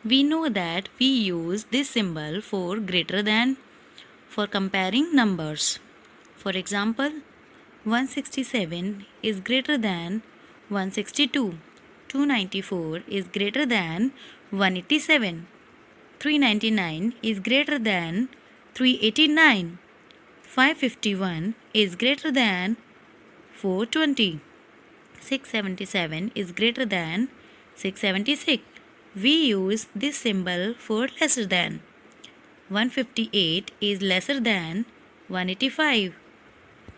We know that we use this symbol for greater than for comparing numbers. For example, 167 is greater than 162. 294 is greater than 187. 399 is greater than 389. 551 is greater than 420. 677 is greater than 676. We use this symbol for lesser than. 158 is lesser than 185.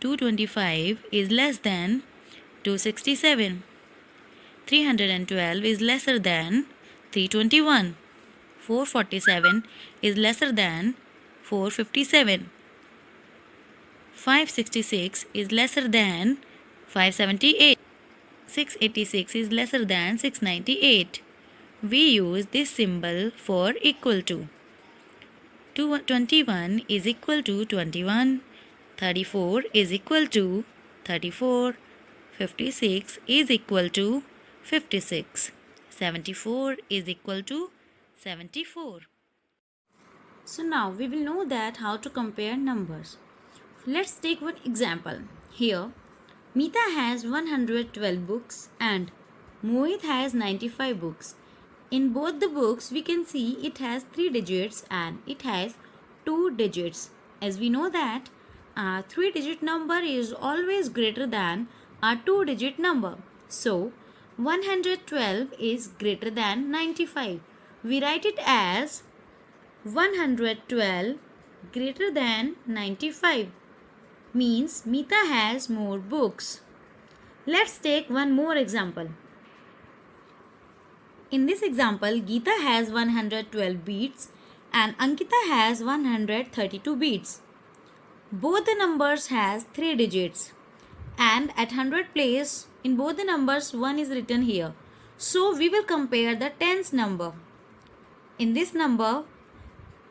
225 is less than 267. 312 is lesser than 321. 447 is lesser than 457. 566 is lesser than 578. 686 is lesser than 698. We use this symbol for equal to. 21 is equal to 21. 34 is equal to 34. 56 is equal to 56. 74 is equal to 74. So now we will know that how to compare numbers. Let's take one example. Here, Meeta has 112 books and Mohit has 95 books. In both the books, we can see it has 3 digits and it has 2 digits. As we know that a 3-digit number is always greater than a 2-digit number. So, 112 is greater than 95. We write it as 112 greater than 95. Means Meeta has more books. Let's take one more example. In this example, Geeta has 112 beads and Ankita has 132 beads. Both the numbers has 3 digits and at 100 place in both the numbers 1 is written here. So we will compare the tens number. In this number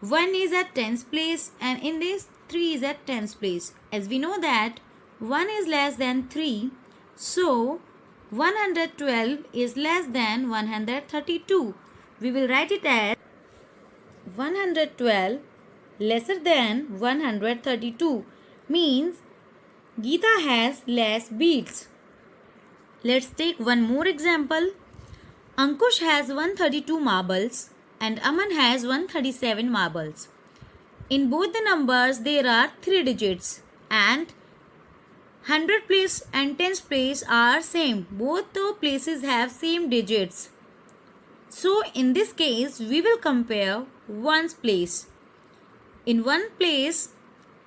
1 is at tens place and in this 3 is at tens place. As we know that 1 is less than 3, so 112 is less than 132. We will write it as 112 lesser than 132. Means Geeta has less beads. Let's take one more example. Ankush has 132 marbles and Aman has 137 marbles. In both the numbers there are 3 digits and 100 place and tens place are same. Both the places have same digits. So in this case we will compare ones place. In one place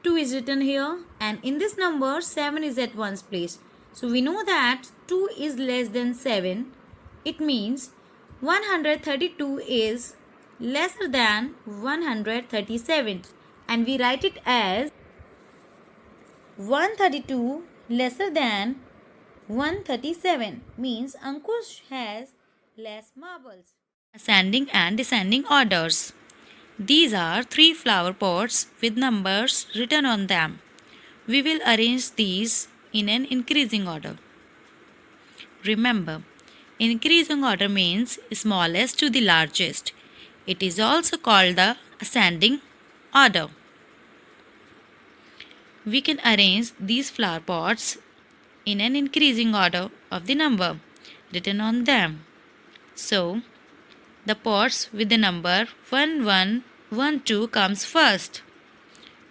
2 is written here and in this number 7 is at ones place. So we know that 2 is less than 7. It means 132 is lesser than 137 and we write it as 132 lesser than 137 means Ankush has less marbles. Ascending and descending orders. These are 3 flower pots with numbers written on them. We will arrange these in an increasing order. Remember, increasing order means smallest to the largest. It is also called the ascending order. We can arrange these flower pots in an increasing order of the number written on them. So, the pots with the number 1112 comes first,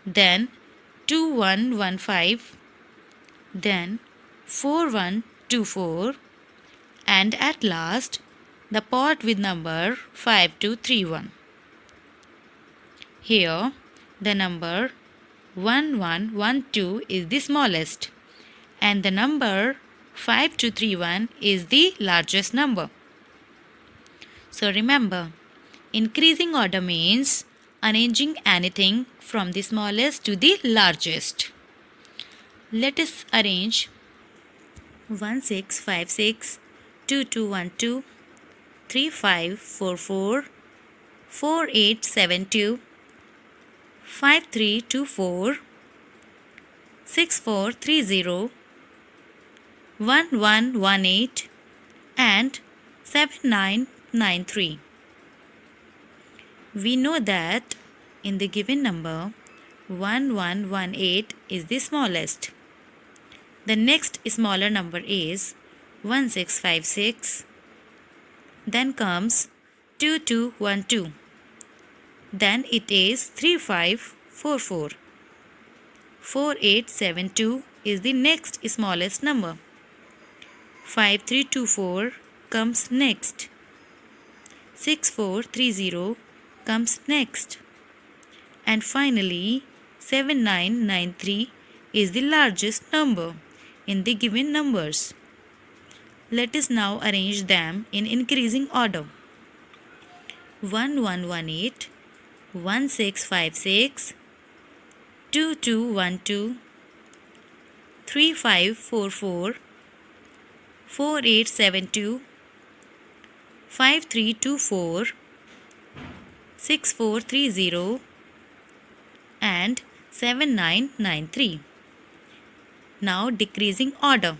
then 2115, then 4124 and at last the pot with number 5231. Here the number 1112 is the smallest and the number 5231 is the largest number. So remember, increasing order means arranging anything from the smallest to the largest. Let us arrange 1656, 2212, 3544, 4872, 5324, 6430, 1118, and 7993. We know that in the given number 1118 is the smallest. The next smaller number is 1656. Then comes 2212. Then it is 3544. 4872 is the next smallest number. 5324 comes next. 6430 comes next. And finally 7993 is the largest number in the given numbers. Let us now arrange them in increasing order. 1118, 1656, 2212, 3544, 4872, 5324, 6430 and 7993. Now decreasing order.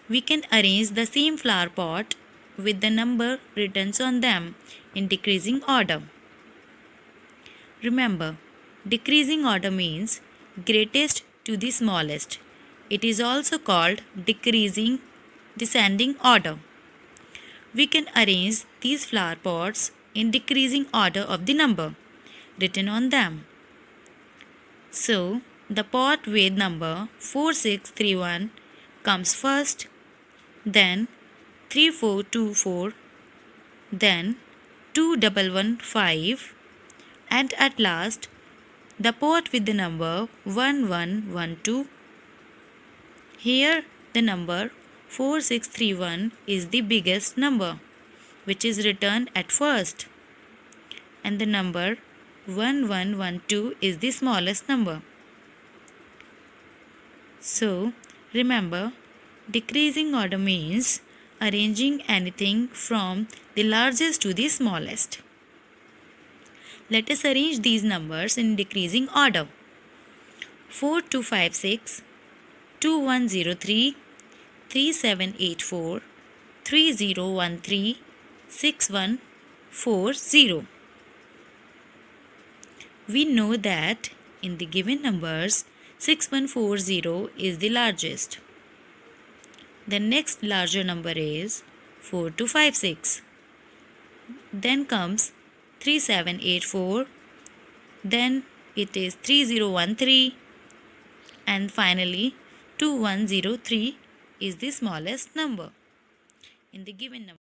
We can arrange the same flower pot with the number written on them in decreasing order. Remember, decreasing order means greatest to the smallest. It is also called decreasing descending order. We can arrange these flower pots in decreasing order of the number written on them. So, the pot with number 4631 comes first, then 3424, then 2115, and at last the pot with the number 1112. Here the number 4631 is the biggest number, which is written at first, and the number 1112 is the smallest number. So, remember, decreasing order means arranging anything from the largest to the smallest. Let us arrange these numbers in decreasing order. 4256, 2103, 3784, 3013, 6140. We know that in the given numbers 6140 is the largest. The next larger number is 4256. Then comes 3784. Then it is 3013. And finally 2103 is the smallest number in the given number.